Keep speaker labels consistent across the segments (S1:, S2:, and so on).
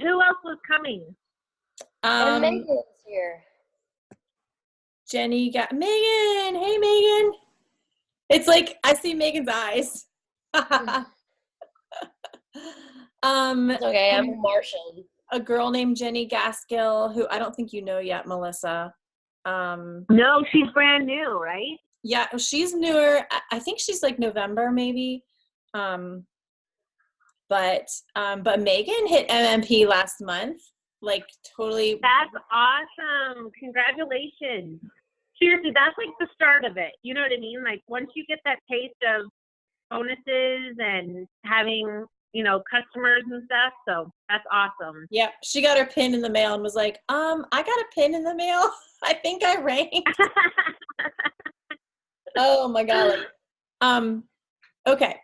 S1: who else was coming?
S2: And Megan's here.
S3: Jenny got Megan. Hey, Megan. It's like I see Megan's eyes.
S2: It's okay, I'm Martian.
S3: A girl named Jenny Gaskill, who I don't think you know yet, Melissa.
S1: No, she's brand new, right?
S3: Yeah, she's newer. I think she's like November maybe. But Megan hit MMP last month. Like totally.
S1: That's awesome. Congratulations. Seriously, that's like the start of it. You know what I mean? Like once you get that taste of bonuses and having, you know, customers and stuff. So that's awesome.
S3: Yep. She got her pin in the mail and was like, I got a pin in the mail. I think I ranked. Oh my golly. Okay.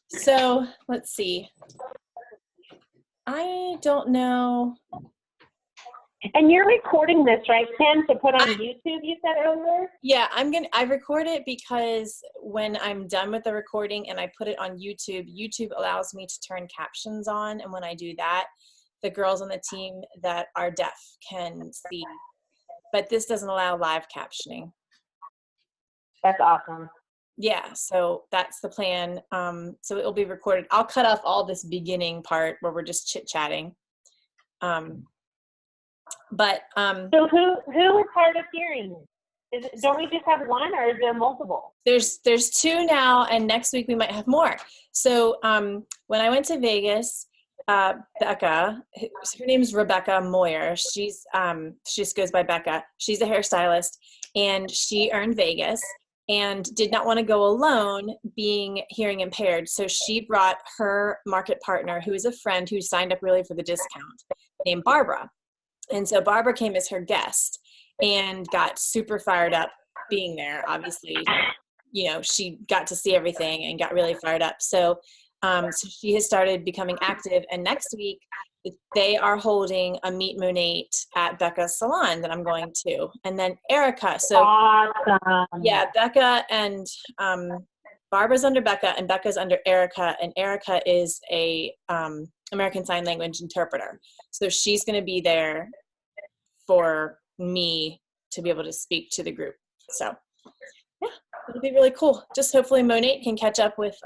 S3: So let's see. I don't know.
S1: And you're recording this, right, Kim, to put on YouTube, you said earlier?
S3: Yeah, I record it because when I'm done with the recording and I put it on YouTube, YouTube allows me to turn captions on. And when I do that, the girls on the team that are deaf can see. But this doesn't allow live captioning.
S1: That's awesome.
S3: Yeah, so that's the plan. So it'll be recorded. I'll cut off all this beginning part where we're just chit-chatting.
S1: So who is hard of hearing? Don't we just have one, or is there multiple?
S3: There's two now, and next week we might have more. So when I went to Vegas, Becca, her name's Rebecca Moyer. She just goes by Becca. She's a hairstylist, and she earned Vegas and did not want to go alone being hearing impaired. So she brought her market partner, who is a friend who signed up really for the discount, named Barbara. And so Barbara came as her guest and got super fired up being there. Obviously, you know, she got to see everything and got really fired up. So, so she has started becoming active. And next week, they are holding a Meet Monate at Becca's salon that I'm going to. And then Erica. So,
S1: awesome.
S3: Yeah, Becca and Barbara's under Becca and Becca's under Erica. And Erica is a American Sign Language interpreter. So she's going to be there for me to be able to speak to the group. So yeah, it'll be really cool. Just hopefully Monate can catch up with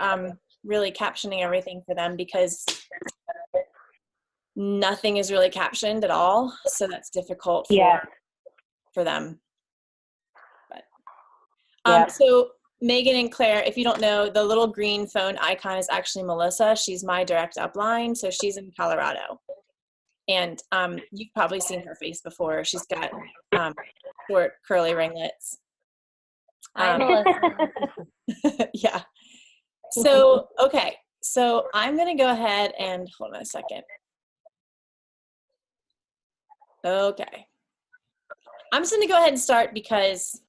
S3: really captioning everything for them, because nothing is really captioned at all. So that's difficult for them. But so Megan and Claire, if you don't know, the little green phone icon is actually Melissa. She's my direct upline. So she's in Colorado. And you've probably seen her face before. She's got short curly ringlets.
S2: Hi, Melissa.
S3: Yeah. So, okay. So I'm going to go ahead and hold on a second. Okay. I'm just going to go ahead and start because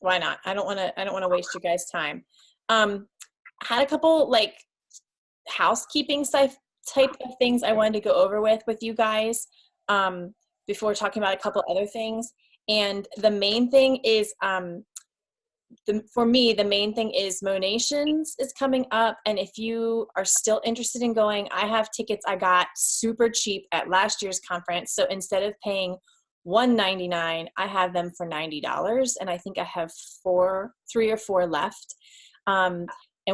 S3: why not? I don't want to waste you guys' time. Had a couple like housekeeping type of things I wanted to go over with you guys before talking about a couple other things. And the main thing is, for me, the main thing is Monations is coming up. And if you are still interested in going, I have tickets I got super cheap at last year's conference. So instead of paying $199, I have them for $90. And I think I have 3 or 4 left. And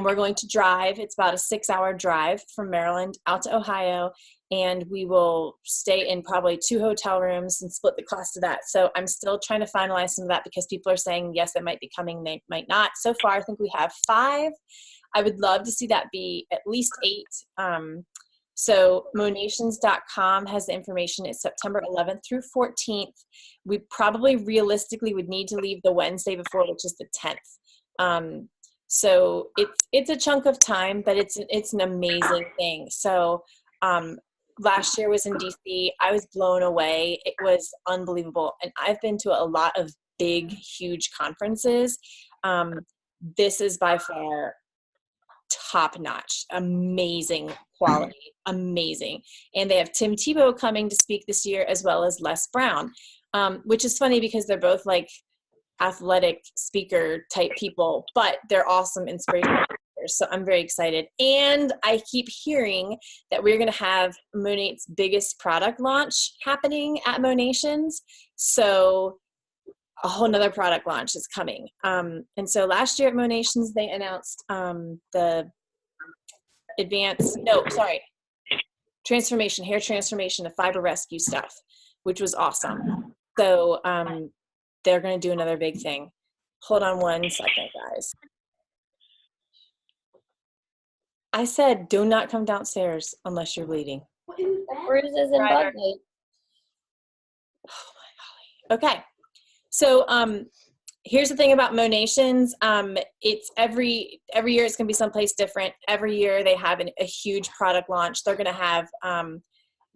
S3: we're going to drive. It's about a 6-hour drive from Maryland out to Ohio. And we will stay in probably 2 hotel rooms and split the cost of that. So I'm still trying to finalize some of that because people are saying, yes, it might be coming, they might not. So far, I think we have 5. I would love to see that be at least 8. So monations.com has the information. It's September 11th through 14th. We probably realistically would need to leave the Wednesday before, which is the 10th. So it's a chunk of time, but it's an amazing thing. So last year was in DC. I was blown away. It was unbelievable. And I've been to a lot of big, huge conferences. This is by far top notch, amazing quality, amazing. And they have Tim Tebow coming to speak this year, as well as Les Brown, which is funny because they're both like athletic speaker type people, but they're awesome inspirational. So I'm very excited. And I keep hearing that we're going to have Monate's biggest product launch happening at Monations. So a whole nother product launch is coming. And so last year at Monations, they announced the transformation, hair transformation, the fiber rescue stuff, which was awesome. So they're going to do another big thing. Hold on one second, guys. I said, do not come downstairs unless you're bleeding.
S2: Bruises and bug bites.
S3: Oh my golly. Okay. So here's the thing about Monations. It's every year it's going to be someplace different. Every year they have a huge product launch. They're going to have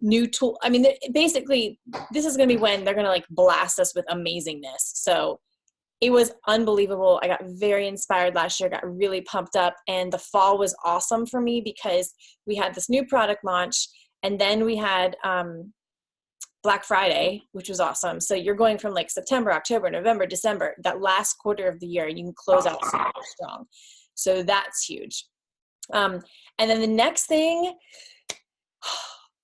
S3: new tool. I mean, basically, this is going to be when they're going to like blast us with amazingness. So it was unbelievable. I got very inspired last year, got really pumped up, and the fall was awesome for me because we had this new product launch, and then we had Black Friday, which was awesome. So you're going from like September, October, November, December, that last quarter of the year, and you can close out super strong. So that's huge. And then the next thing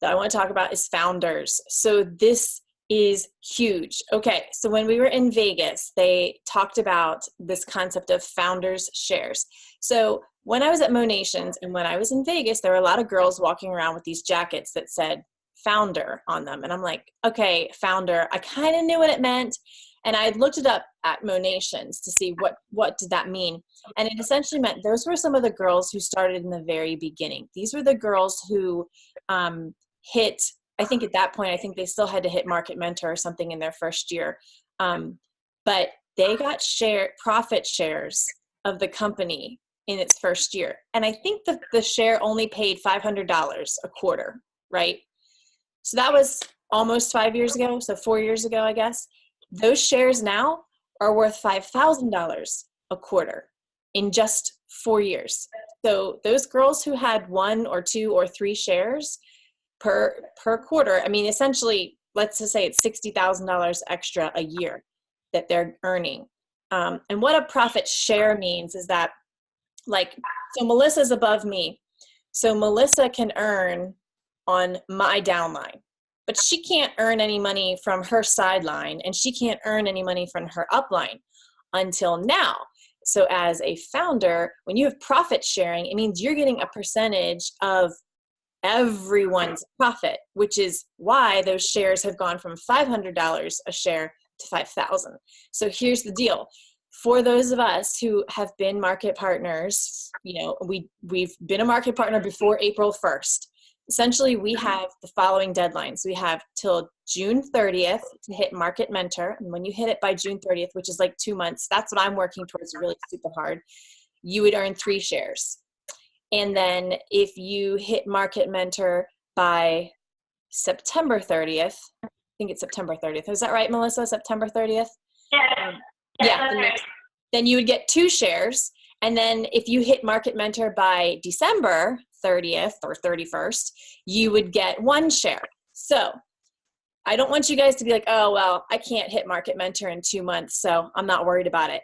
S3: that I want to talk about is founders. So this is huge. Okay, so when we were in Vegas, they talked about this concept of founders shares. So when I was at Monations and when I was in Vegas, there were a lot of girls walking around with these jackets that said founder on them. And I'm like, okay, founder, I kind of knew what it meant. And I looked it up at Monations to see what did that mean. And it essentially meant those were some of the girls who started in the very beginning. These were the girls who hit, I think at that point, I think they still had to hit Market Mentor or something in their first year. But they got profit shares of the company in its first year. And I think the share only paid $500 a quarter, right? So that was almost 5 years ago. So 4 years ago, I guess. Those shares now are worth $5,000 a quarter in just 4 years. So those girls who had 1 or 2 or 3 shares per quarter, I mean, essentially, let's just say it's $60,000 extra a year that they're earning. And what a profit share means is that, like, so Melissa's above me. So Melissa can earn on my downline, but she can't earn any money from her sideline, and she can't earn any money from her upline until now. So as a founder, when you have profit sharing, it means you're getting a percentage of everyone's profit, which is why those shares have gone from $500 a share to $5,000. So here's the deal. For those of us who have been market partners, you know, we've been a market partner before April 1st. Essentially, we have the following deadlines. We have till June 30th to hit Market Mentor. And when you hit it by June 30th, which is like 2 months, that's what I'm working towards, really super hard, you would earn 3 shares. And then if you hit Market Mentor by September 30th, I think it's September 30th. Is that right, Melissa? September 30th? Yeah. Then you would get 2 shares. And then if you hit Market Mentor by December 30th or 31st, you would get 1 share. So I don't want you guys to be like, oh, well, I can't hit Market Mentor in 2 months, so I'm not worried about it.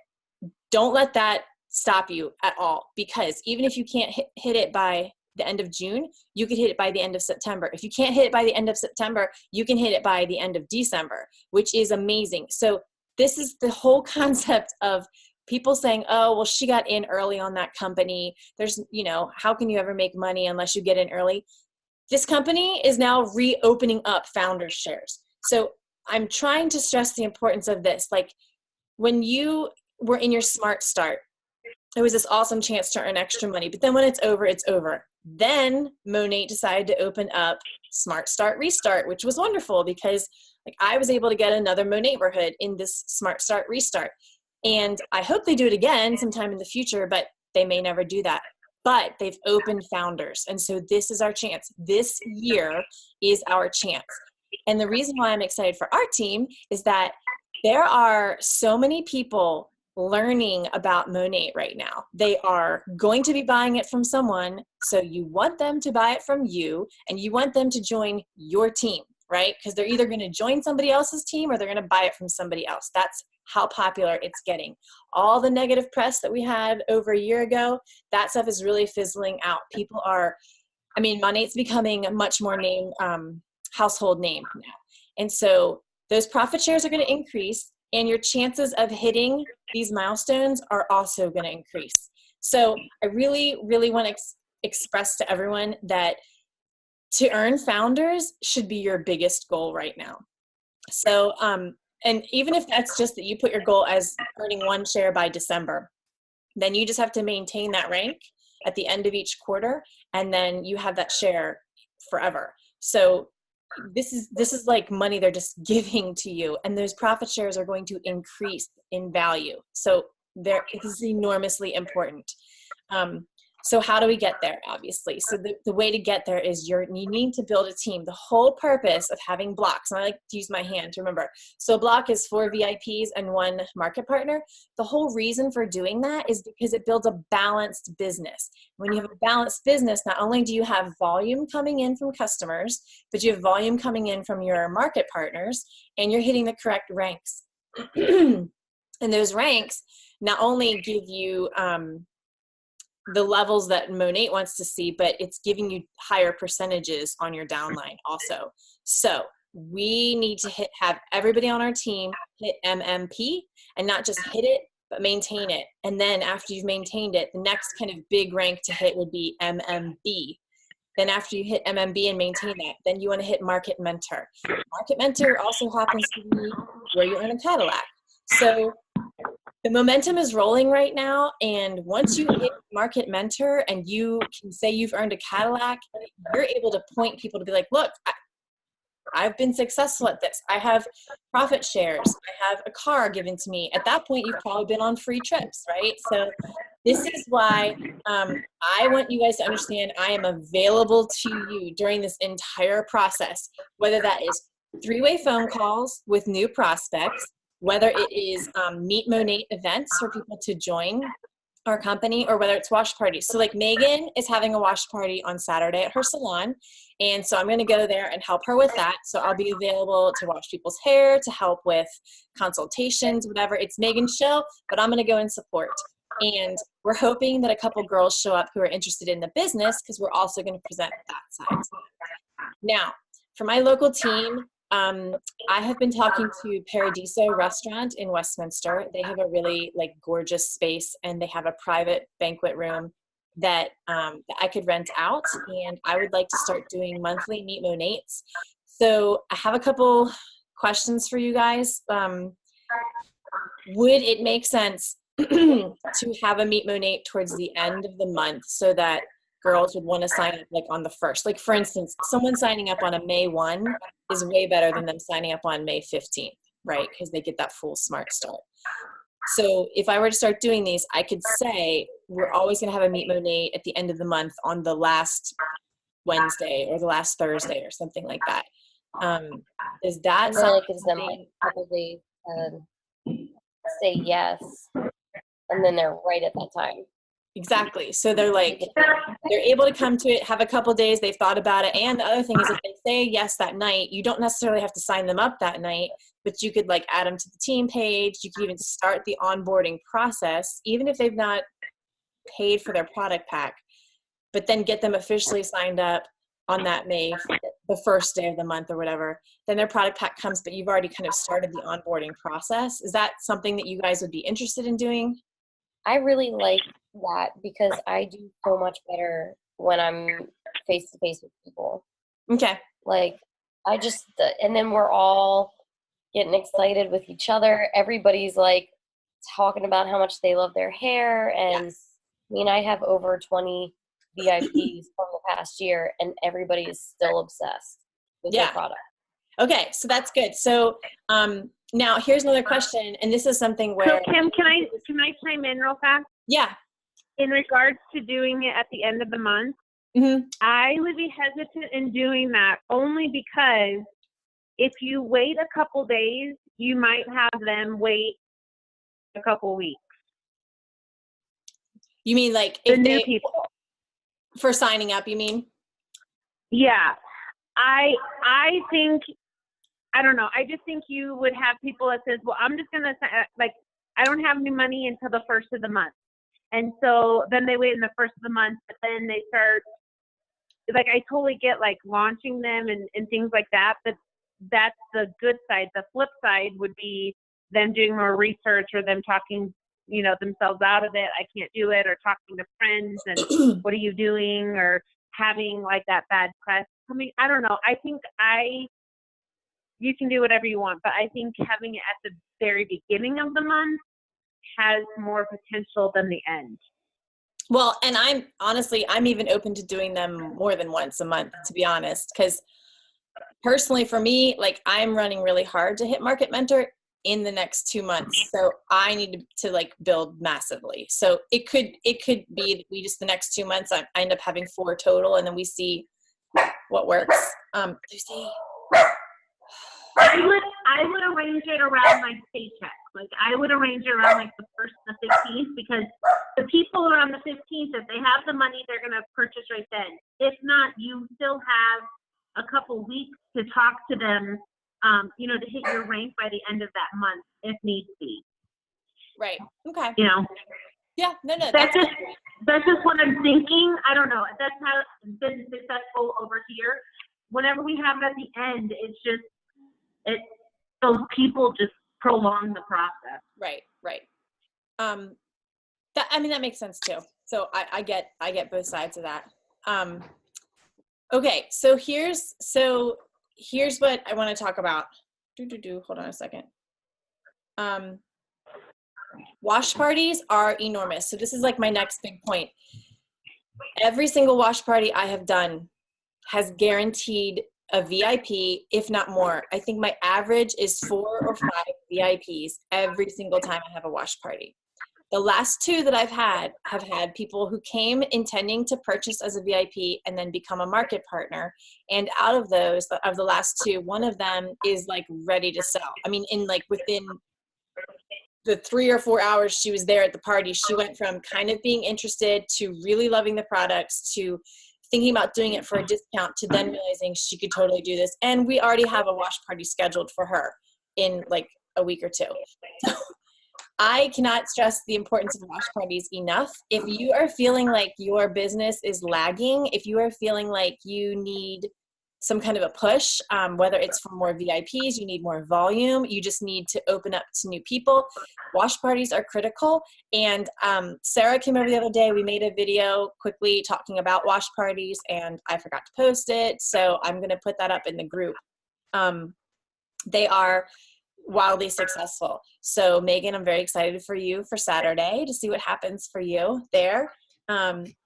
S3: Don't let that stop you at all, because even if you can't hit it by the end of June, you could hit it by the end of September. If you can't hit it by the end of September, you can hit it by the end of December, which is amazing. So this is the whole concept of people saying, oh, well, she got in early on that company. There's, you know, how can you ever make money unless you get in early? This company is now reopening up founders shares. So I'm trying to stress the importance of this. Like, when you were in your Smart Start, it was this awesome chance to earn extra money. But then when it's over, it's over. Then Monat decided to open up Smart Start Restart, which was wonderful because, like, I was able to get another Monat-borhood in this Smart Start Restart. And I hope they do it again sometime in the future, but they may never do that. But they've opened founders. And so this is our chance. This year is our chance. And the reason why I'm excited for our team is that there are so many people learning about Monat right now. They are going to be buying it from someone. So you want them to buy it from you, and you want them to join your team. right? Because they're either going to join somebody else's team or they're going to buy it from somebody else. That's how popular it's getting. All the negative press that we had over a year ago, that stuff is really fizzling out. People are, I mean, Monate's becoming a much more household name now. And so those profit shares are going to increase, and your chances of hitting these milestones are also going to increase. So I really, really want to express to everyone that to earn founders should be your biggest goal right now. So, and even if that's just that you put your goal as earning 1 share by December, then you just have to maintain that rank at the end of each quarter, and then you have that share forever. So this is like money they're just giving to you, and those profit shares are going to increase in value. So this is enormously important. So how do we get there? Obviously, so the way to get there is you need to build a team. The whole purpose of having blocks, and I like to use my hand to remember. So a block is 4 VIPs and 1 market partner. The whole reason for doing that is because it builds a balanced business. When you have a balanced business, not only do you have volume coming in from customers, but you have volume coming in from your market partners, and you're hitting the correct ranks. And those ranks not only give you the levels that Monat wants to see, but it's giving you higher percentages on your downline also. So we need to have everybody on our team hit MMP, and not just hit it, but maintain it. And then after you've maintained it, the next kind of big rank to hit would be MMB. Then after you hit MMB and maintain that, then you want to hit Market Mentor. Market Mentor also happens to be where you earn a Cadillac. So the momentum is rolling right now, and once you hit Market Mentor and you can say you've earned a Cadillac, you're able to point people to be like, look, I've been successful at this. I have profit shares. I have a car given to me. At that point, you've probably been on free trips, right? So this is why I want you guys to understand I am available to you during this entire process, whether that is 3-way phone calls with new prospects, whether it is Meet Monat events for people to join our company, or whether it's wash parties. So like Megan is having a wash party on Saturday at her salon. And so I'm going to go there and help her with that. So I'll be available to wash people's hair, to help with consultations, whatever. It's Megan's show, but I'm going to go and support. And we're hoping that a couple girls show up who are interested in the business, because we're also going to present that side. Now, for my local team, I have been talking to Paradiso Restaurant in Westminster. They have a really like gorgeous space, and they have a private banquet room that I could rent out, and I would like to start doing monthly Meet Monates. So I have a couple questions for you guys. Would it make sense to have a Meet Monat towards the end of the month so that girls would want to sign up like on the 1st? Like for instance, someone signing up on a May 1 is way better than them signing up on May 15th, right? Because they get that full smart start. So if I were to start doing these, I could say we're always going to have a Meet Monat at the end of the month on the last Wednesday or the last Thursday or something like that. Is that
S2: really gives them like probably say yes, and then they're right at that time.
S3: Exactly. So they're like, they're able to come to it, have a couple days, they've thought about it. And the other thing is if they say yes that night, you don't necessarily have to sign them up that night, but you could like add them to the team page. You could even start the onboarding process, even if they've not paid for their product pack, but then get them officially signed up on that May, the 1st day of the month or whatever. Then their product pack comes, but you've already kind of started the onboarding process. Is that something that you guys would be interested in doing?
S2: I really like that because I do so much better when I'm face to face with people.
S3: Okay.
S2: Like and then we're all getting excited with each other. Everybody's like talking about how much they love their hair. And
S3: yes.
S2: I mean, I have over 20 VIPs from the past year, and everybody is still obsessed with their product.
S3: Okay. So that's good. So, now here's another question, and this is something where.
S1: So Kim, can I chime in real fast?
S3: Yeah.
S1: In regards to doing it at the end of the month, I would be hesitant in doing that only because if you wait a couple days, you might have them wait a couple weeks.
S3: You mean like
S1: the new people
S3: for signing up? You mean?
S1: Yeah, I think I don't know. I just think you would have people that says, well, I'm just going to, like, I don't have any money until the first of the month. And so then they wait in the first of the month, but then they start, like, I totally get, like, launching them and things like that, but that's the good side. The flip side would be them doing more research or them talking, you know, themselves out of it. I can't do it, or talking to friends and what are you doing, or having like that bad press. I mean, I don't know. I think you can do whatever you want, but I think having it at the very beginning of the month has more potential than the end.
S3: Well, and I'm even open to doing them more than once a month, to be honest, because personally for me, like, I'm running really hard to hit Market Mentor in the next 2 months. So I need to like build massively. So it could be that we just, the next 2 months, I end up having 4 total, and then we see what works. Lucy.
S1: I would arrange it around my paycheck. Like, I would arrange it around like the 1st and the 15th, because the people around the 15th, if they have the money, they're going to purchase right then. If not, you still have a couple weeks to talk to them, you know, to hit your rank by the end of that month, if need be.
S3: Right. Okay.
S1: You know?
S3: Yeah. No.
S1: That's just what I'm thinking. I don't know. That's how it's been successful over here. Whenever we have it at the end, those people just prolong the process.
S3: Right. That makes sense too. So I get both sides of that. Okay. So here's what I want to talk about. Hold on a second. Wash parties are enormous. So this is like my next big point. Every single wash party I have done has guaranteed a VIP, if not more. I think my average is 4 or 5 VIPs every single time I have a wash party. The last 2 that I've had have had people who came intending to purchase as a VIP and then become a market partner. And out of those, of the last 2, one of them is like ready to sell. I mean, in like within the 3 or 4 hours she was there at the party, she went from kind of being interested to really loving the products to thinking about doing it for a discount to then realizing she could totally do this. And we already have a wash party scheduled for her in like a week or 2. So I cannot stress the importance of wash parties enough. If you are feeling like your business is lagging, if you are feeling like you need some kind of a push, whether it's for more VIPs, you need more volume, you just need to open up to new people, wash parties are critical. And Sarah came over the other day, we made a video quickly talking about wash parties, and I forgot to post it, so I'm going to put that up in the group. They are wildly successful. So Megan, I'm very excited for you for Saturday to see what happens for you there.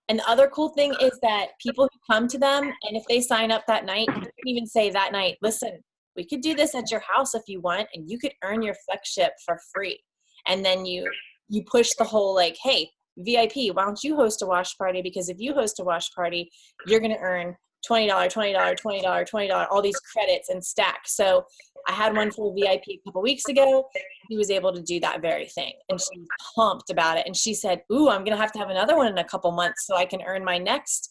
S3: And the other cool thing is that people who come to them, and if they sign up that night, you can even say that night, listen, we could do this at your house if you want, and you could earn your flexship for free. And then you push the whole like, hey, VIP, why don't you host a wash party? Because if you host a wash party, you're going to earn $20, $20, $20, $20, all these credits and stack. So I had one for a VIP a couple weeks ago. He was able to do that very thing. And she was pumped about it. And she said, ooh, I'm going to have another one in a couple months so I can earn my next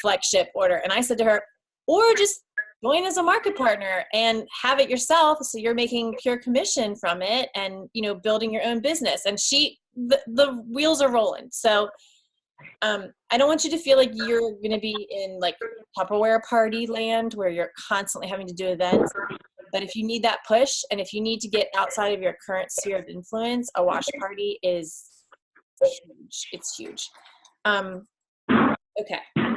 S3: flagship order. And I said to her, or just join as a market partner and have it yourself. So you're making pure commission from it and, you know, building your own business. And the wheels are rolling. So I don't want you to feel like you're going to be in like Tupperware party land where you're constantly having to do events. But if you need that push, and if you need to get outside of your current sphere of influence, a wash party is huge. It's huge. Okay.
S1: Can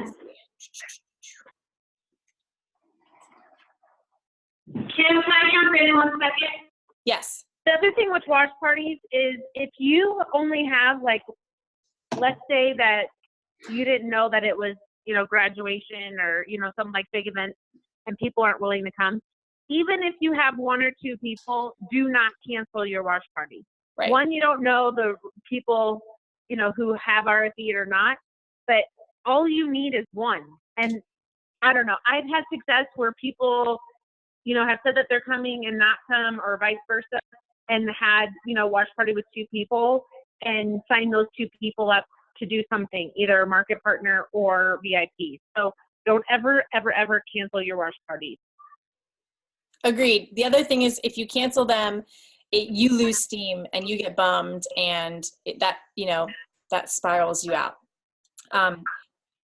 S1: I jump in 1 second?
S3: Yes.
S1: The other thing with wash parties is if you only have like, let's say that you didn't know that it was, you know, graduation or, you know, some like big event and people aren't willing to come. Even if you have 1 or 2 people, do not cancel your wash party.
S3: Right.
S1: One, you don't know the people, you know, who have RSV'd or not, but all you need is 1. And I don't know, I've had success where people, you know, have said that they're coming and not come, or vice versa, and had, you know, wash party with 2 people and sign those 2 people up to do something, either a market partner or VIP. So don't ever, ever, ever cancel your wash parties.
S3: Agreed. The other thing is if you cancel them, you lose steam and you get bummed, and that spirals you out.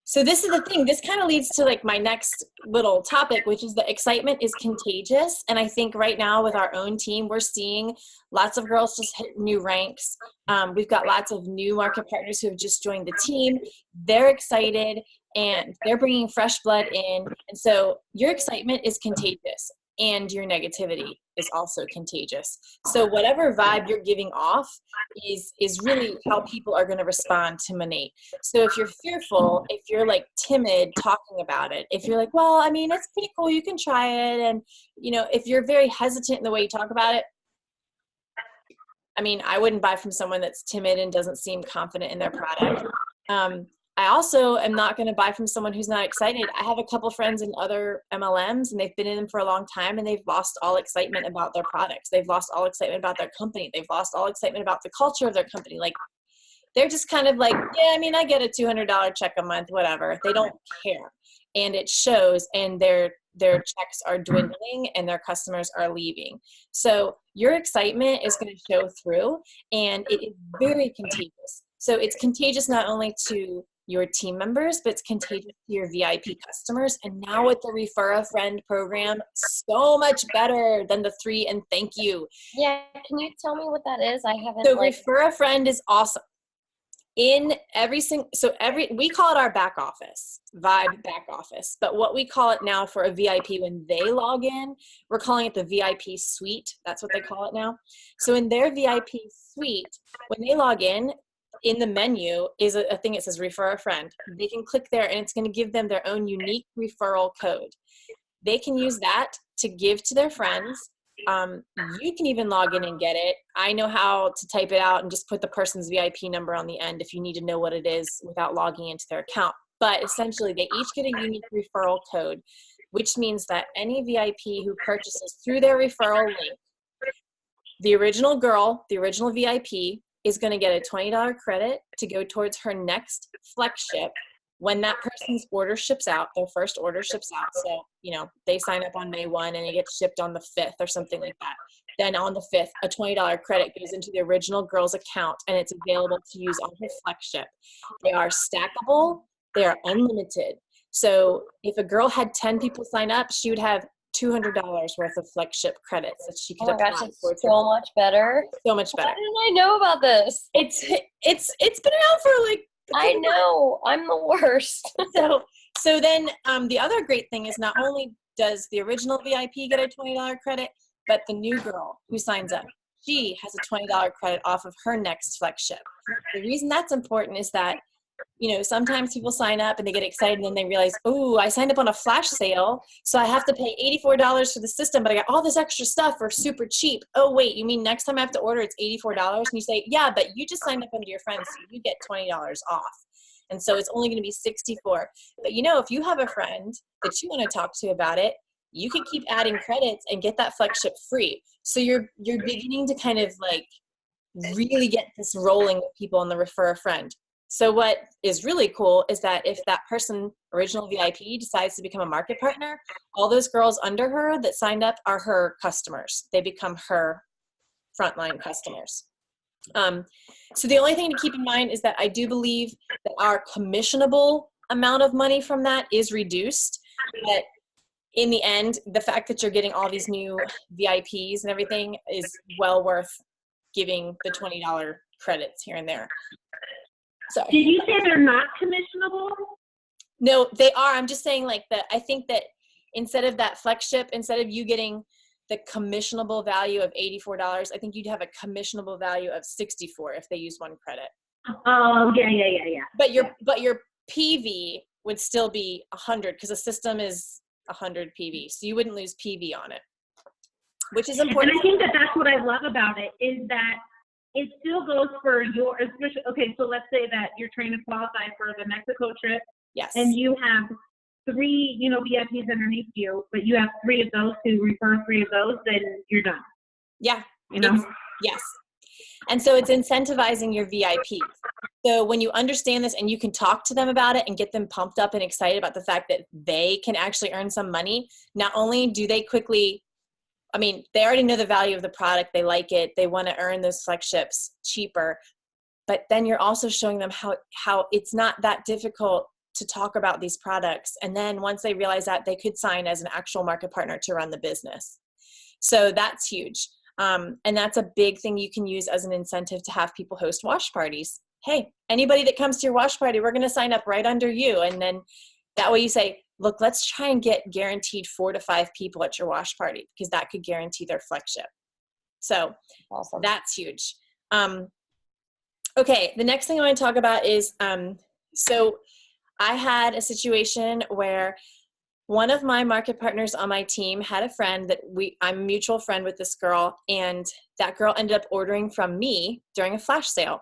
S3: So this is the thing. This kind of leads to like my next little topic, which is that excitement is contagious. And I think right now with our own team, we're seeing lots of girls just hit new ranks. We've got lots of new market partners who have just joined the team. They're excited and they're bringing fresh blood in. And so your excitement is contagious and your negativity is also contagious. So whatever vibe you're giving off is really how people are going to respond to Monat. So if you're fearful, if you're like timid talking about it, if you're like, well, I mean, it's pretty cool, you can try it. And, if you're very hesitant in the way you talk about it, I mean, I wouldn't buy from someone that's timid and doesn't seem confident in their product. I also am not going to buy from someone who's not excited. I have a couple friends in other MLMs and they've been in them for a long time and they've lost all excitement about their products. They've lost all excitement about their company. They've lost all excitement about the culture of their company. Like, they're just kind of like, yeah, I mean, I get a $200 check a month, whatever. They don't care. And it shows, and their checks are dwindling and their customers are leaving. So your excitement is going to show through, and it is very contagious. So it's contagious not only to your team members, but it's contagious to your VIP customers. And now with the Refer a Friend program, so much better than the 3 and thank you.
S2: Yeah, can you tell me what that is? I haven't.
S3: So Refer a Friend is awesome. In we call it our back office, Vibe back office. But what we call it now for a VIP when they log in, we're calling it the VIP suite. That's what they call it now. So in their VIP suite, when they log in the menu is a thing that says Refer a Friend. They can click there and it's going to give them their own unique referral code. They can use that to give to their friends. You can even log in and get it. I know how to type it out and just put the person's VIP number on the end if you need to know what it is without logging into their account. But essentially, they each get a unique referral code, which means that any VIP who purchases through their referral link, the original girl, the original VIP, is going to get a $20 credit to go towards her next flex ship when that person's order ships out, their first order ships out. So, they sign up on May 1 and it gets shipped on the 5th or something like that. Then on the 5th, a $20 credit goes into the original girl's account and it's available to use on her flex ship. They are stackable. They are unlimited. So if a girl had 10 people sign up, she would have $200 worth of flex ship credits that she could apply.
S2: Oh my gosh, it's so much better.
S3: So much better.
S2: How didn't I know about this?
S3: It's been around for like.
S2: I know, I'm the worst.
S3: So then the other great thing is not only does the original VIP get a $20 credit, but the new girl who signs up, she has a $20 credit off of her next flex ship. The reason that's important is that, sometimes people sign up and they get excited and then they realize, oh, I signed up on a flash sale, so I have to pay $84 for the system, but I got all this extra stuff for super cheap. Oh, wait, you mean next time I have to order it's $84? And you say, yeah, but you just signed up under your friends, so you get $20 off. And so it's only going to be $64. But if you have a friend that you want to talk to about it, you can keep adding credits and get that flex ship free. So you're beginning to kind of like really get this rolling with people on the Refer a Friend. So what is really cool is that if that person, original VIP, decides to become a market partner, all those girls under her that signed up are her customers. They become her frontline customers. So the only thing to keep in mind is that I do believe that our commissionable amount of money from that is reduced. But in the end, the fact that you're getting all these new VIPs and everything is well worth giving the $20 credits here and there. Sorry.
S1: Did you say they're not commissionable?
S3: No, they are. I'm just saying I think that instead of that flex ship, instead of you getting the commissionable value of $84, I think you'd have a commissionable value of $64 if they use one credit.
S1: Oh, yeah.
S3: But your PV would still be 100 because the system is 100 PV. So you wouldn't lose PV on it, which is important.
S1: And I think that's what I love about it is that it still goes for your, especially, okay, so let's say that you're trying to qualify for the Mexico trip.
S3: Yes.
S1: And you have 3, VIPs underneath you, but you have 3 of those to refer 3 of those, then you're done.
S3: Yeah.
S1: Yes.
S3: And so it's incentivizing your VIPs. So when you understand this and you can talk to them about it and get them pumped up and excited about the fact that they can actually earn some money, not only do they quickly I mean, they already know the value of the product. They like it. They want to earn those flex cheaper. But then you're also showing them how it's not that difficult to talk about these products. And then once they realize that, they could sign as an actual market partner to run the business. So that's huge. And that's a big thing you can use as an incentive to have people host wash parties. Hey, anybody that comes to your wash party, we're going to sign up right under you. And then that way you say, look, let's try and get guaranteed 4 to 5 people at your wash party, because that could guarantee their flexship. So
S2: Awesome.
S3: That's huge. Okay, the next thing I want to talk about is, so I had a situation where one of my market partners on my team had a friend that I'm a mutual friend with this girl, and that girl ended up ordering from me during a flash sale.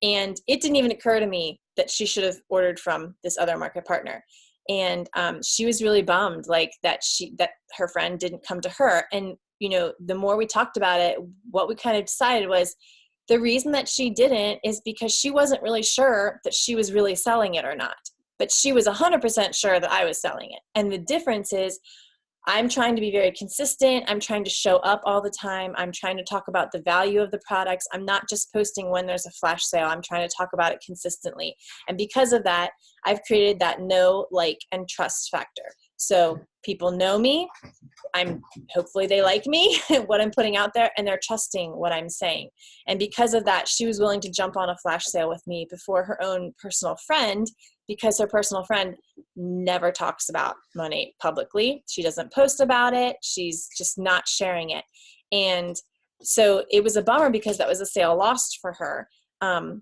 S3: And it didn't even occur to me that she should have ordered from this other market partner. And she was really bummed, like that her friend didn't come to her. And, you know, the more we talked about it, what we kind of decided was the reason that she didn't is because she wasn't really sure that she was really selling it or not. But she was 100% sure that I was selling it. And the difference is I'm trying to be very consistent. I'm trying to show up all the time. I'm trying to talk about the value of the products. I'm not just posting when there's a flash sale. I'm trying to talk about it consistently. And because of that, I've created that know, like, and trust factor. So people know me. Hopefully they like me, what I'm putting out there, and they're trusting what I'm saying. And because of that, she was willing to jump on a flash sale with me before her own personal friend, because her personal friend never talks about Monat publicly. She doesn't post about it. She's just not sharing it. And so it was a bummer because that was a sale lost for her. And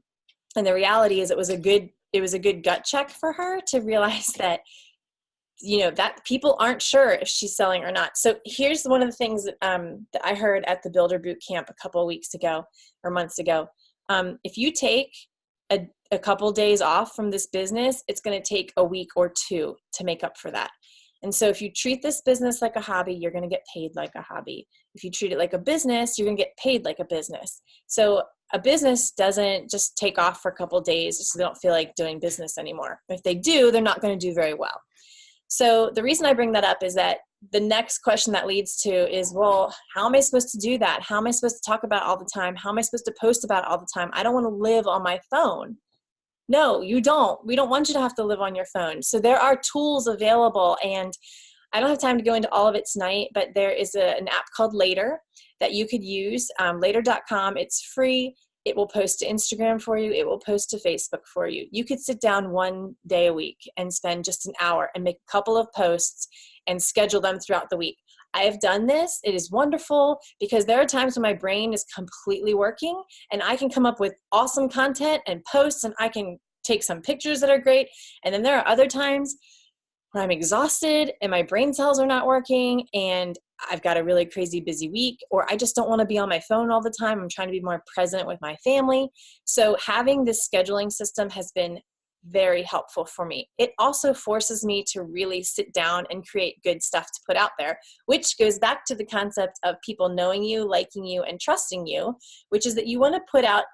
S3: the reality is it was a good gut check for her to realize that, you know, that people aren't sure if she's selling or not. So here's one of the things that I heard at the Builder Boot Camp a couple of weeks ago or months ago. If you take a couple days off from this business, it's going to take a week or 2 to make up for that. And so if you treat this business like a hobby, you're going to get paid like a hobby. If you treat it like a business, you're going to get paid like a business. So a business doesn't just take off for a couple days so they don't feel like doing business anymore. If they do, they're not going to do very well. So the reason I bring that up is that the next question that leads to is, well, how am I supposed to do that? How am I supposed to talk about it all the time? How am I supposed to post about it all the time? I don't want to live on my phone. No, you don't. We don't want you to have to live on your phone. So there are tools available, and I don't have time to go into all of it tonight, but there is an app called Later that you could use, later.com. It's free. It will post to Instagram for you. It will post to Facebook for you. You could sit down one day a week and spend just an hour and make a couple of posts and schedule them throughout the week. I have done this. It is wonderful because there are times when my brain is completely working and I can come up with awesome content and posts, and I can take some pictures that are great. And then there are other times where I'm exhausted and my brain cells are not working and I've got a really crazy busy week, or I just don't want to be on my phone all the time. I'm trying to be more present with my family. So having this scheduling system has been very helpful for me. It also forces me to really sit down and create good stuff to put out there, which goes back to the concept of people knowing you, liking you, and trusting you, which is that you want to put out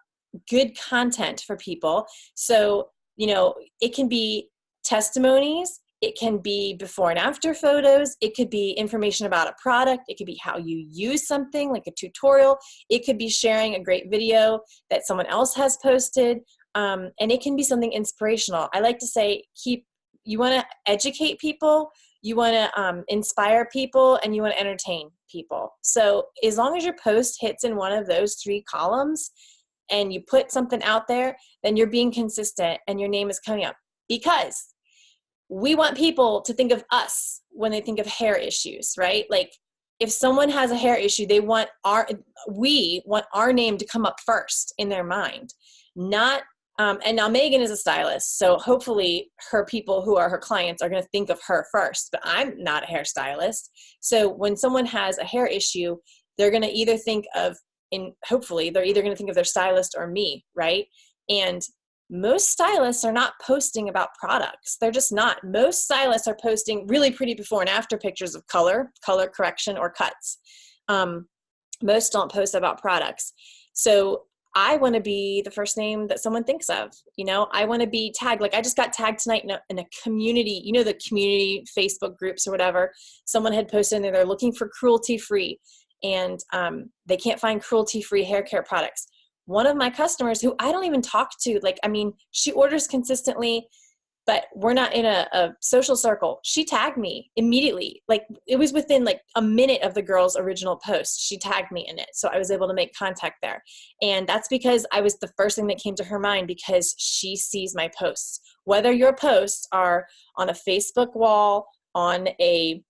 S3: good content for people. So, you know, it can be testimonies, it can be before and after photos, it could be information about a product, it could be how you use something like a tutorial, it could be sharing a great video that someone else has posted, and it can be something inspirational. I like to say, you want to educate people, you want to inspire people, and you want to entertain people. So as long as your post hits in one of those 3 columns and you put something out there, then you're being consistent and your name is coming up. Because we want people to think of us when they think of hair issues, right? Like if someone has a hair issue, we want our name to come up first in their mind, not and now Megan is a stylist, so hopefully her people who are her clients are going to think of her first, but I'm not a hairstylist. So when someone has a hair issue, they're going to either think of, hopefully they're either going to think of their stylist or me, right? And most stylists are not posting about products. They're just not. Most stylists are posting really pretty before and after pictures of color correction, or cuts. Most don't post about products. So I want to be the first name that someone thinks of. You know, I want to be tagged. Like I just got tagged tonight in a community, you know, the community Facebook groups or whatever. Someone had posted in there, they're looking for cruelty-free. and they can't find cruelty-free hair care products. One of my customers who I don't even talk to, like, I mean, she orders consistently, but we're not in a social circle. She tagged me immediately. Like, it was within like a minute of the girl's original post. She tagged me in it. So I was able to make contact there. And that's because I was the first thing that came to her mind, because she sees my posts. Whether your posts are on a Facebook wall, on a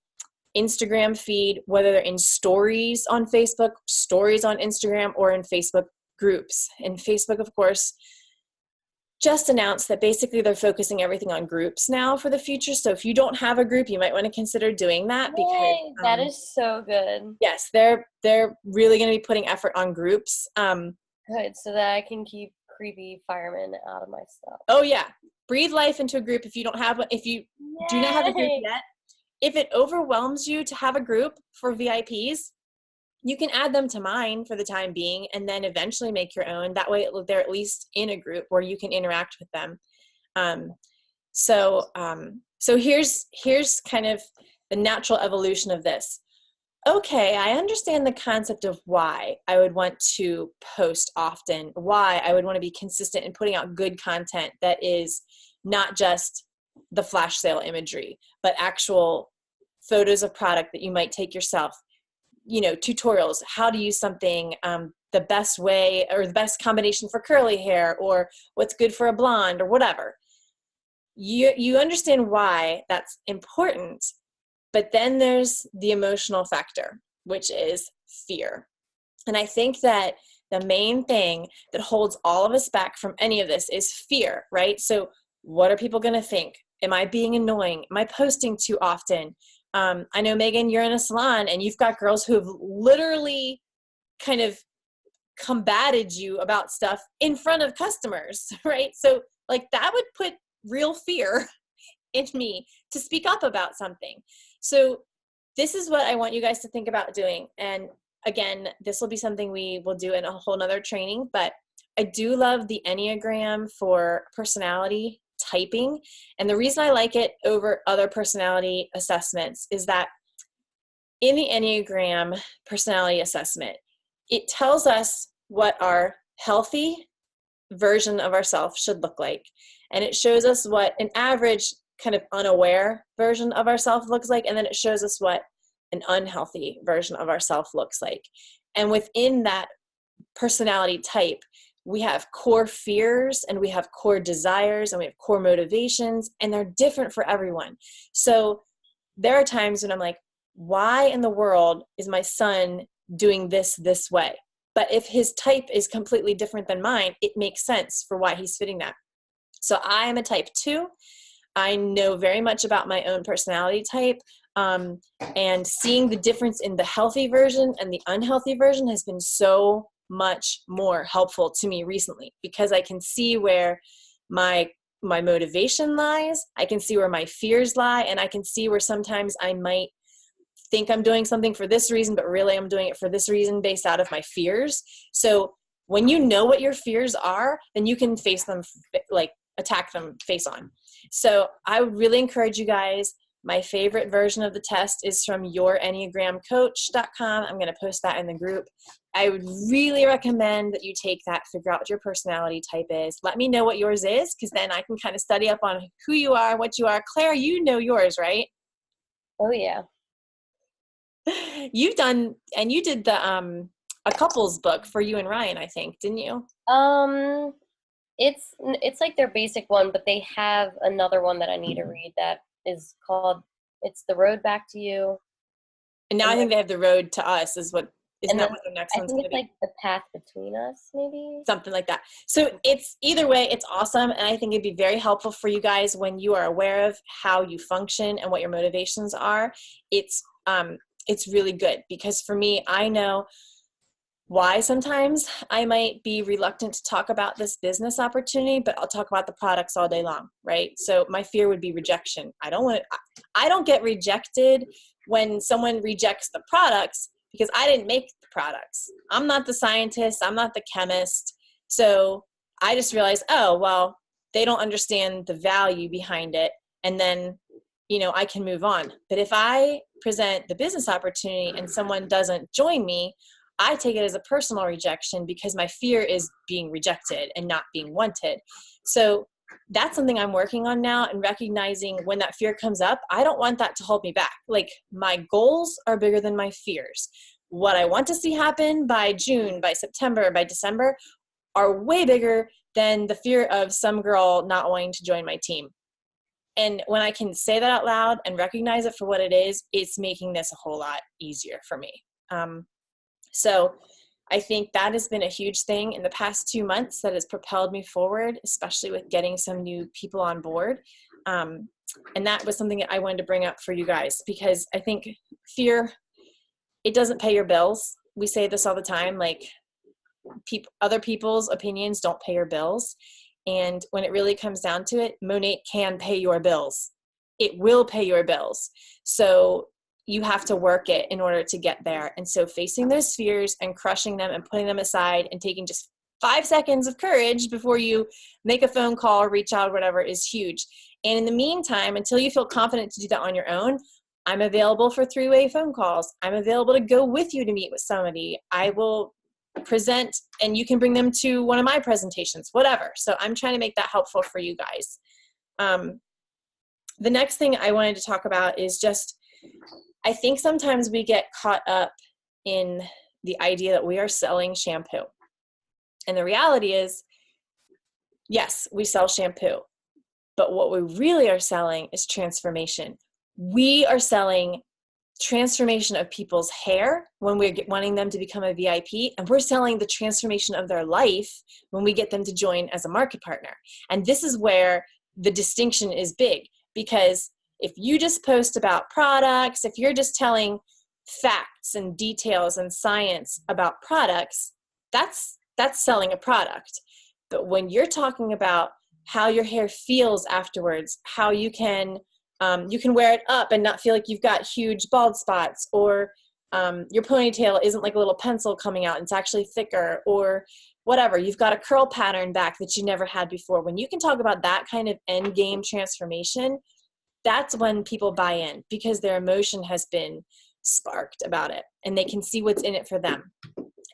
S3: Instagram feed, whether they're in stories on Facebook, stories on Instagram, or in Facebook groups. And Facebook, of course, just announced that basically they're focusing everything on groups now for the future. So if you don't have a group, you might want to consider doing that, because
S2: Yay, that is so good.
S3: yes, they're really going to be putting effort on groups.
S2: Good, so that I can keep creepy firemen out of my stuff.
S3: Oh yeah, breathe life into a group if you don't have one. If you do not have a group
S2: Yay.
S3: yet, if it overwhelms you to have a group for VIPs, you can add them to mine for the time being, and then eventually make your own. That way they're at least in a group where you can interact with them. So here's kind of the natural evolution of this. Okay, I understand the concept of why I would want to post often, why I would want to be consistent in putting out good content that is not just the flash sale imagery, but actual photos of product that you might take yourself. Tutorials, how to use something, the best way or the best combination for curly hair, or what's good for a blonde, or whatever. You understand why that's important, but then there's the emotional factor, which is fear. And I think that the main thing that holds all of us back from any of this is fear, right? So what are people going to think? Am I being annoying? Am I posting too often? I know, Megan, you're in a salon and you've got girls who have literally kind of combated you about stuff in front of customers, right? So like that would put real fear in me to speak up about something. So this is what I want you guys to think about doing. And again, this will be something we will do in a whole nother training, but I do love the Enneagram for personality typing. And the reason I like it over other personality assessments is that in the Enneagram personality assessment, it tells us what our healthy version of ourselves should look like. And it shows us what an average kind of unaware version of ourselves looks like. And then it shows us what an unhealthy version of ourselves looks like. And within that personality type, we have core fears and we have core desires and we have core motivations, and they're different for everyone. So there are times when I'm like, why in the world is my son doing this way? But if his type is completely different than mine, it makes sense for why he's fitting that. So I am a type 2. I know very much about my own personality type. And seeing the difference in the healthy version and the unhealthy version has been so much more helpful to me recently, because I can see where my motivation lies. I can see where my fears lie. And I can see where sometimes I might think I'm doing something for this reason, but really I'm doing it for this reason based out of my fears. So when you know what your fears are, then you can face them, like attack them face on. So I would really encourage you guys. My favorite version of the test is from yourenneagramcoach.com. I'm going to post that in the group. I would really recommend that you take that, figure out what your personality type is. Let me know what yours is, because then I can kind of study up on who you are, what you are. Claire, you know yours, right?
S2: Oh yeah.
S3: You've done, and you did the a couples book for you and Ryan, I think, didn't you?
S2: It's like their basic one, but they have another one that I need to read that is called, it's The Road Back to You.
S3: And now I think they have The Road to Us is what, isn't that what the next
S2: I
S3: one's
S2: think
S3: going to
S2: it's
S3: be?
S2: like The Path Between Us, maybe?
S3: Something like that. So it's either way, it's awesome. And I think it'd be very helpful for you guys when you are aware of how you function and what your motivations are. It's really good, because for me, I know why sometimes I might be reluctant to talk about this business opportunity, but I'll talk about the products all day long, right? So my fear would be rejection. I don't get rejected when someone rejects the products, because I didn't make the products. I'm not the scientist. I'm not the chemist. So I just realized, oh, well, they don't understand the value behind it. And then, I can move on. But if I present the business opportunity and someone doesn't join me, I take it as a personal rejection because my fear is being rejected and not being wanted. So that's something I'm working on now, and recognizing when that fear comes up, I don't want that to hold me back. Like, my goals are bigger than my fears. What I want to see happen by June, by September, by December are way bigger than the fear of some girl not wanting to join my team. And when I can say that out loud and recognize it for what it is, it's making this a whole lot easier for me. So I think that has been a huge thing in the past 2 months that has propelled me forward, especially with getting some new people on board. And that was something that I wanted to bring up for you guys, because I think fear, it doesn't pay your bills. We say this all the time, like, other people's opinions don't pay your bills. And when it really comes down to it, Monat can pay your bills. It will pay your bills. So you have to work it in order to get there. And so facing those fears and crushing them and putting them aside and taking just 5 seconds of courage before you make a phone call, reach out, whatever, is huge. And in the meantime, until you feel confident to do that on your own, I'm available for 3-way phone calls. I'm available to go with you to meet with somebody. I will present, and you can bring them to one of my presentations, whatever. So I'm trying to make that helpful for you guys. The next thing I wanted to talk about is just, I think sometimes we get caught up in the idea that we are selling shampoo. And the reality is, yes, we sell shampoo, but what we really are selling is transformation. We are selling transformation of people's hair when we're wanting them to become a VIP, and we're selling the transformation of their life when we get them to join as a market partner. And this is where the distinction is big, because if you just post about products, if you're just telling facts and details and science about products, that's selling a product. But when you're talking about how your hair feels afterwards, how you can wear it up and not feel like you've got huge bald spots, or your ponytail isn't like a little pencil coming out, it's actually thicker, or whatever, you've got a curl pattern back that you never had before. When you can talk about that kind of end game transformation, that's when people buy in, because their emotion has been sparked about it and they can see what's in it for them.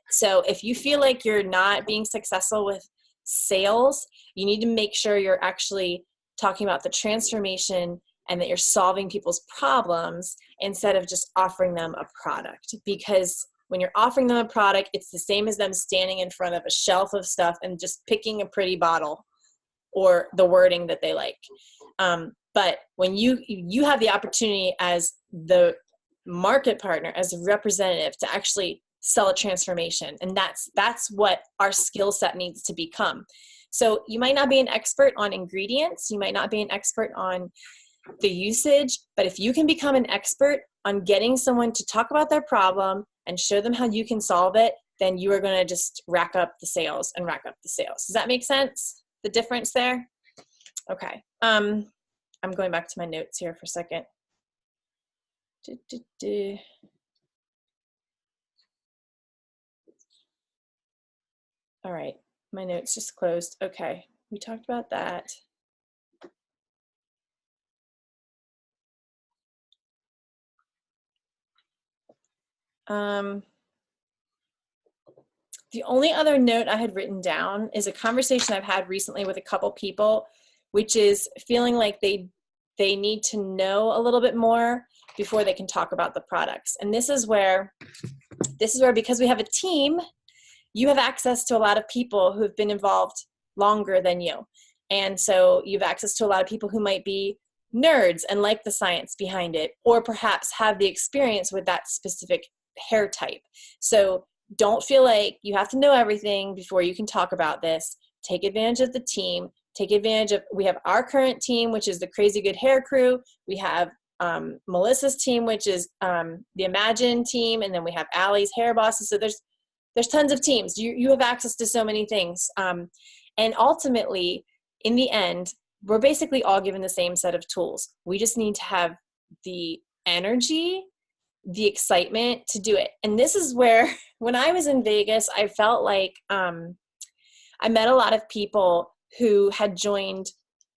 S3: So if you feel like you're not being successful with sales, you need to make sure you're actually talking about the transformation and that you're solving people's problems instead of just offering them a product. Because when you're offering them a product, it's the same as them standing in front of a shelf of stuff and just picking a pretty bottle or the wording that they like. But when you have the opportunity as the market partner, as a representative, to actually sell a transformation, and that's what our skill set needs to become. So you might not be an expert on ingredients, you might not be an expert on the usage, but if you can become an expert on getting someone to talk about their problem and show them how you can solve it, then you are going to just rack up the sales and rack up the sales. Does that make sense? The difference there? Okay. I'm going back to my notes here for a second. All right, my notes just closed. Okay, we talked about that. The only other note I had written down is a conversation I've had recently with a couple people, which is feeling like they need to know a little bit more before they can talk about the products. And this is where, because we have a team, you have access to a lot of people who have been involved longer than you. And so you have access to a lot of people who might be nerds and like the science behind it, or perhaps have the experience with that specific hair type. So don't feel like you have to know everything before you can talk about this. Take advantage of the team. Take advantage of, we have our current team, which is the Crazy Good Hair Crew. We have Melissa's team, which is the Imagine team. And then we have Allie's Hair Bosses. So there's tons of teams. You have access to so many things. And ultimately, in the end, we're basically all given the same set of tools. We just need to have the energy, the excitement to do it. And this is where, when I was in Vegas, I felt like I met a lot of people who had joined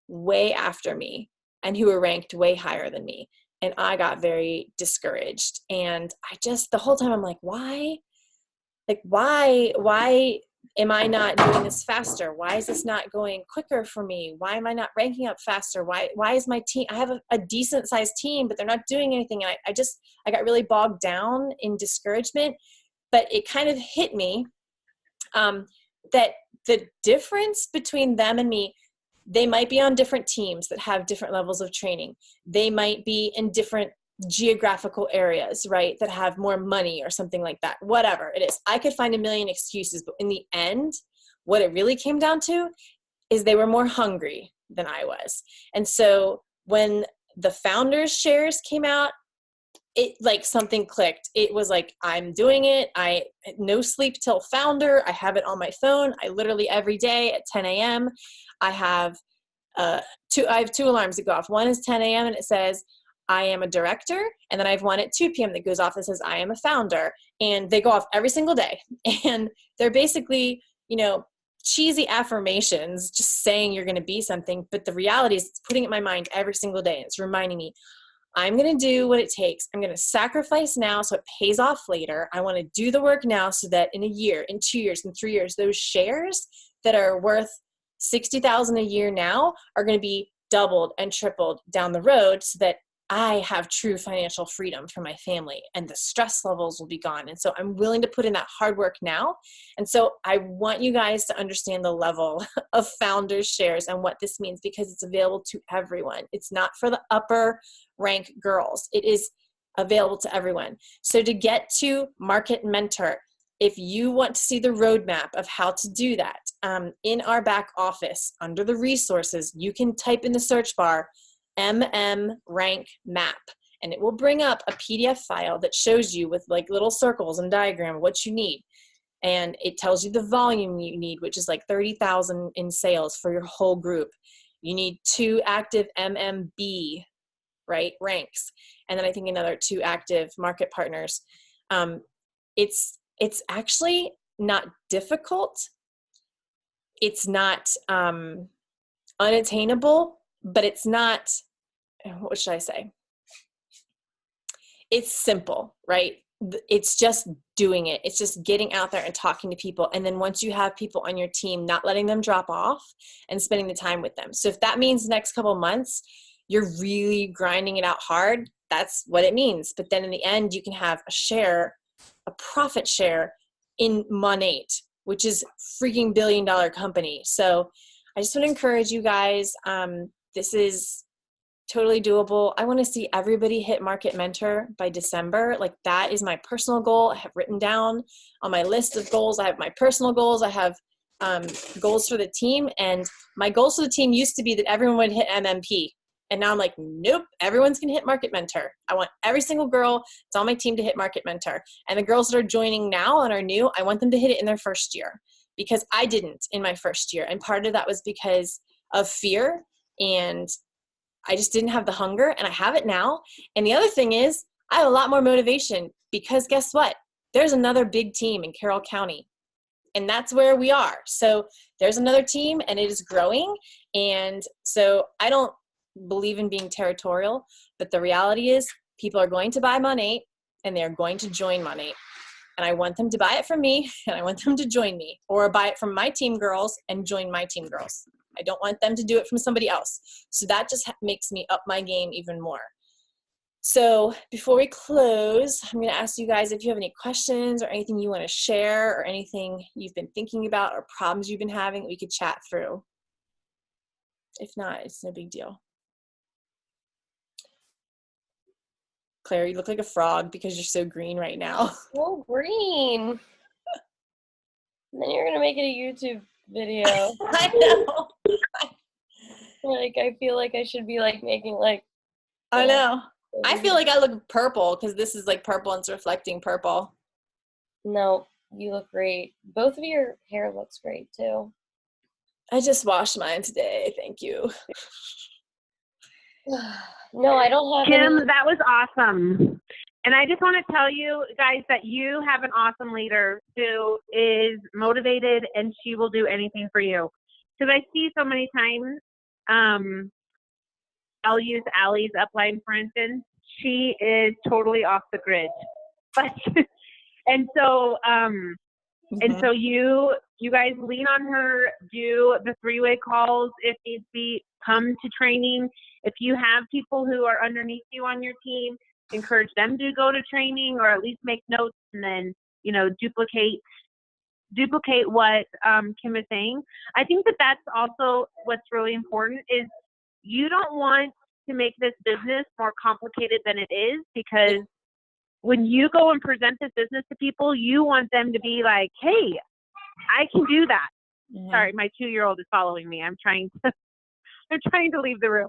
S3: way after me. and who were ranked way higher than me. And I got very discouraged. And I just, the whole time I'm like, why am I not doing this faster? Why is this not going quicker for me? Why am I not ranking up faster? Why is my team, I have a decent sized team, but they're not doing anything. And I got really bogged down in discouragement, but it kind of hit me that the difference between them and me, they might be on different teams that have different levels of training. They might be in different geographical areas, right, that have more money or something like that. Whatever it is, I could find a million excuses, but in the end, what it really came down to is they were more hungry than I was. And so when the founders shares came out, it like something clicked. It was like, I'm doing it. I no sleep till founder. I have it on my phone. I literally every day at 10 a.m. I have two alarms that go off. One is 10 a.m. and it says, I am a director. And then I have one at 2 p.m. that goes off that says, I am a founder. And they go off every single day. And they're basically, cheesy affirmations, just saying you're going to be something. But the reality is it's putting it in my mind every single day. And it's reminding me, I'm going to do what it takes. I'm going to sacrifice now so it pays off later. I want to do the work now so that in a year, in 2 years, in 3 years, those shares that are worth $60,000 a year now are going to be doubled and tripled down the road so that I have true financial freedom for my family and the stress levels will be gone. And so I'm willing to put in that hard work now. And so I want you guys to understand the level of founders shares and what this means, because it's available to everyone. It's not for the upper rank girls. It is available to everyone. So to get to Market Mentor, if you want to see the roadmap of how to do that, in our back office, under the resources, you can type in the search bar, Rank Map, and it will bring up a PDF file that shows you with like little circles and diagram what you need. And it tells you the volume you need, which is like 30,000 in sales for your whole group. You need 2 active MMB, right, ranks. And then I think another 2 active market partners. It's actually not difficult. It's not unattainable, but it's not, what should I say? It's simple, right? It's just doing it. It's just getting out there and talking to people. And then once you have people on your team, not letting them drop off and spending the time with them. So if that means the next couple of months, you're really grinding it out hard, that's what it means. But then in the end, you can have a profit share in Monate, which is freaking $1 billion company. So I just want to encourage you guys. This is totally doable. I want to see everybody hit Market Mentor by December. Like that is my personal goal. I have written down on my list of goals. I have my personal goals. I have goals for the team. And my goals for the team used to be that everyone would hit MMP. And now I'm like, nope, everyone's going to hit Market Mentor. I want every single girl that's on my team to hit Market Mentor. And the girls that are joining now and are new, I want them to hit it in their first year, because I didn't in my first year. And part of that was because of fear, and I just didn't have the hunger, and I have it now. And the other thing is I have a lot more motivation, because guess what? There's another big team in Carroll County, and that's where we are. So there's another team and it is growing. And so I don't believe in being territorial, but the reality is people are going to buy Monate and they're going to join Monate. And I want them to buy it from me, and I want them to join me, or buy it from my team girls and join my team girls. I don't want them to do it from somebody else. So that just makes me up my game even more. So before we close, I'm going to ask you guys if you have any questions or anything you want to share, or anything you've been thinking about or problems you've been having that we could chat through. If not, it's no big deal. Claire, you look like a frog because you're so green right now.
S2: So green. And then you're going to make it a YouTube video.
S3: I know.
S2: Like, I feel like I should be like making like.
S3: I know. I feel like I look purple because this is like purple and it's reflecting purple.
S2: No, you look great. Both of your hair looks great too.
S3: I just washed mine today. Thank you.
S2: No, I don't have
S1: Kim,
S2: any.
S1: that was awesome. And I just want to tell you guys that you have an awesome leader who is motivated, and she will do anything for you. Because I see so many times I'll use Allie's upline for instance. She is totally off the grid, but and so and so you guys lean on her, do the 3-way calls if needs be, come to training. If you have people who are underneath you on your team, encourage them to go to training or at least make notes and then, you know, duplicate what Kim is saying. I think that that's also what's really important is you don't want to make this business more complicated than it is, because when you go and present this business to people, you want them to be like, hey, I can do that.
S3: Mm-hmm.
S1: Sorry, my 2-year-old is following me. I'm trying to leave the room.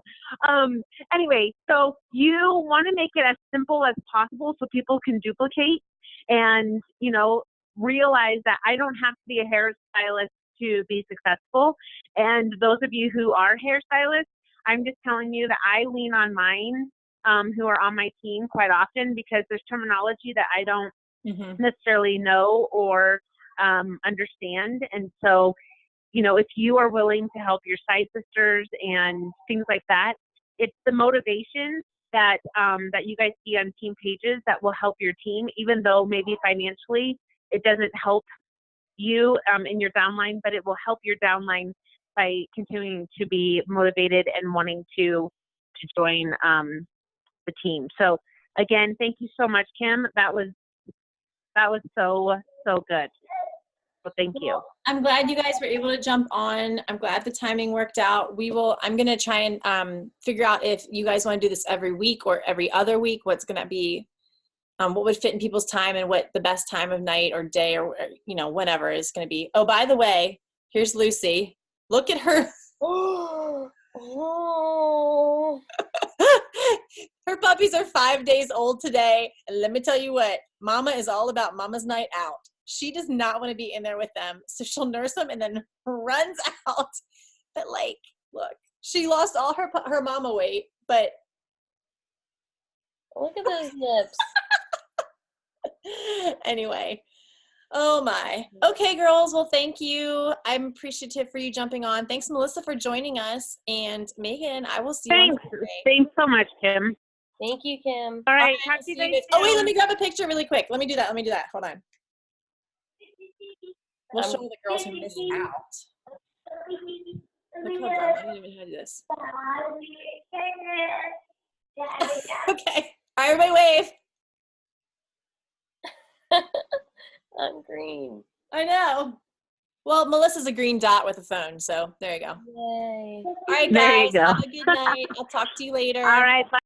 S1: Anyway, so you want to make it as simple as possible so people can duplicate and, you know, realize that I don't have to be a hairstylist to be successful. And those of you who are hairstylists, I'm just telling you that I lean on mine who are on my team quite often because there's terminology that I don't necessarily know or understand. And so, you know, if you are willing to help your side sisters and things like that, it's the motivation that that you guys see on team pages that will help your team, even though maybe financially it doesn't help you in your downline, but it will help your downline by continuing to be motivated and wanting to join the team. So again, thank you so much, Kim. That was so good. So thank you.
S3: I'm glad you guys were able to jump on. I'm glad the timing worked out. I'm going to try and figure out if you guys want to do this every week or every other week, what's going to be, what would fit in people's time and what the best time of night or day or you know, whenever is going to be. Oh, by the way, here's Lucy. Look at her. Her puppies are 5 days old today. And let me tell you what, Mama is all about Mama's night out. She does not want to be in there with them. So she'll nurse them and then runs out. But like, look, she lost all her mama weight, but
S2: Look at those nips.
S3: Anyway. Oh my. Okay, girls. Well, thank you. I'm appreciative for you jumping on. Thanks, Melissa, for joining us. And Megan, I will see you.
S1: Thanks. Thanks so much, Kim.
S2: Thank you, Kim.
S1: All right. Talk to you guys.
S3: Oh, wait, let me grab a picture really quick. Let me do that. Hold on. We'll show the girls who missed out. Look how dumb. I don't even know how to do this. Okay. All right, everybody wave.
S2: I'm green.
S3: I know. Well, Melissa's a green dot with a phone, so there you go.
S2: Yay.
S3: All right, guys.
S1: There you go.
S3: Have a good night. I'll talk to you later.
S1: All right. Bye.